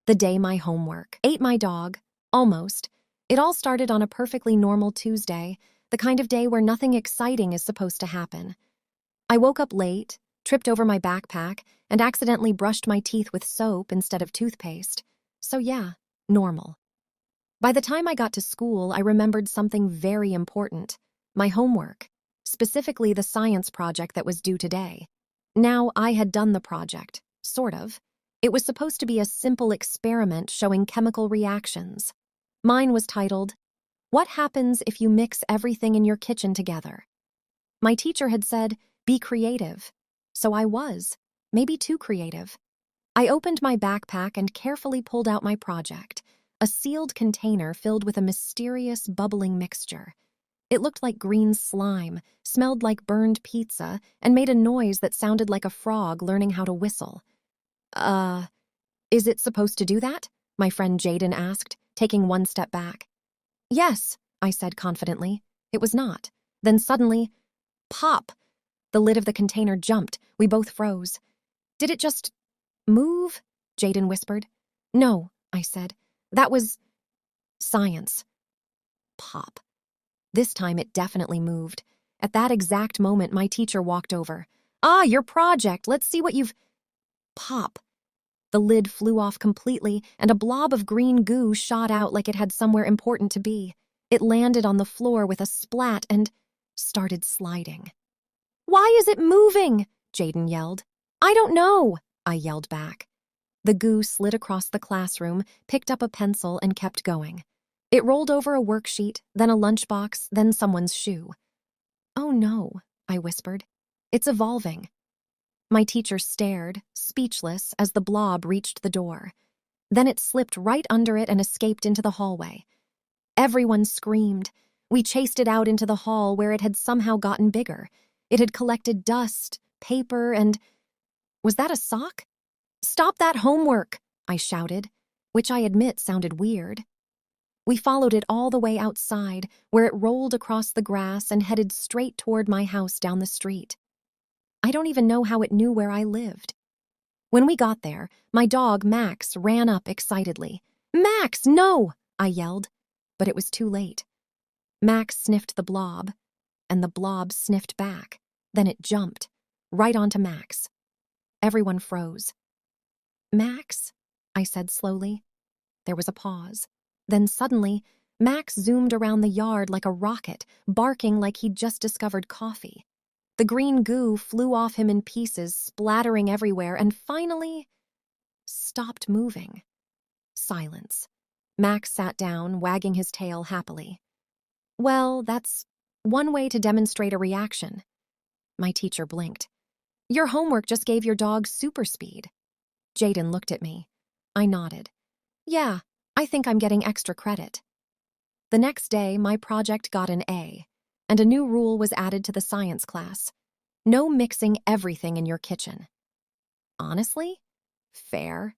The day my homework. Ate my dog. Almost. It all started on a perfectly normal Tuesday, the kind of day where nothing exciting is supposed to happen. I woke up late, tripped over my backpack, and accidentally brushed my teeth with soap instead of toothpaste. So yeah, normal. By the time I got to school, I remembered something very important: my homework, specifically the science project that was due today. Now, I had done the project, sort of. It was supposed to be a simple experiment showing chemical reactions. Mine was titled, "What Happens If You Mix Everything in Your Kitchen Together?" My teacher had said, "Be creative." So I was, maybe too creative. I opened my backpack and carefully pulled out my project, a sealed container filled with a mysterious bubbling mixture. It looked like green slime, smelled like burned pizza, and made a noise that sounded like a frog learning how to whistle. Is it supposed to do that?" my friend Jaden asked, taking one step back. "Yes," I said confidently. It was not. Then suddenly, pop! The lid of the container jumped. We both froze. "Did it just move?" Jaden whispered. "No," I said. "That was science." Pop. This time it definitely moved. At that exact moment, my teacher walked over. "Ah, your project. Let's see what you've—" Pop. The lid flew off completely, and a blob of green goo shot out like it had somewhere important to be. It landed on the floor with a splat and started sliding. "Why is it moving?" Jaden yelled. "I don't know," I yelled back. The goo slid across the classroom, picked up a pencil, and kept going. It rolled over a worksheet, then a lunchbox, then someone's shoe. "Oh no," I whispered. "It's evolving." My teacher stared, speechless, as the blob reached the door. Then it slipped right under it and escaped into the hallway. Everyone screamed. We chased it out into the hall where it had somehow gotten bigger. It had collected dust, paper, and— Was that a sock? "Stop that homework!" I shouted, which I admit sounded weird. We followed it all the way outside, where it rolled across the grass and headed straight toward my house down the street. I don't even know how it knew where I lived. When we got there, my dog, Max, ran up excitedly. "Max, no!" I yelled, but it was too late. Max sniffed the blob, and the blob sniffed back. Then it jumped, right onto Max. Everyone froze. "Max?" I said slowly. There was a pause. Then suddenly, Max zoomed around the yard like a rocket, barking like he'd just discovered coffee. The green goo flew off him in pieces, splattering everywhere, and finally stopped moving. Silence. Max sat down, wagging his tail happily. "Well, that's one way to demonstrate a reaction." My teacher blinked. "Your homework just gave your dog super speed." Jaden looked at me. I nodded. "Yeah, I think I'm getting extra credit." The next day, my project got an A, and a new rule was added to the science class: no mixing everything in your kitchen. Honestly, fair.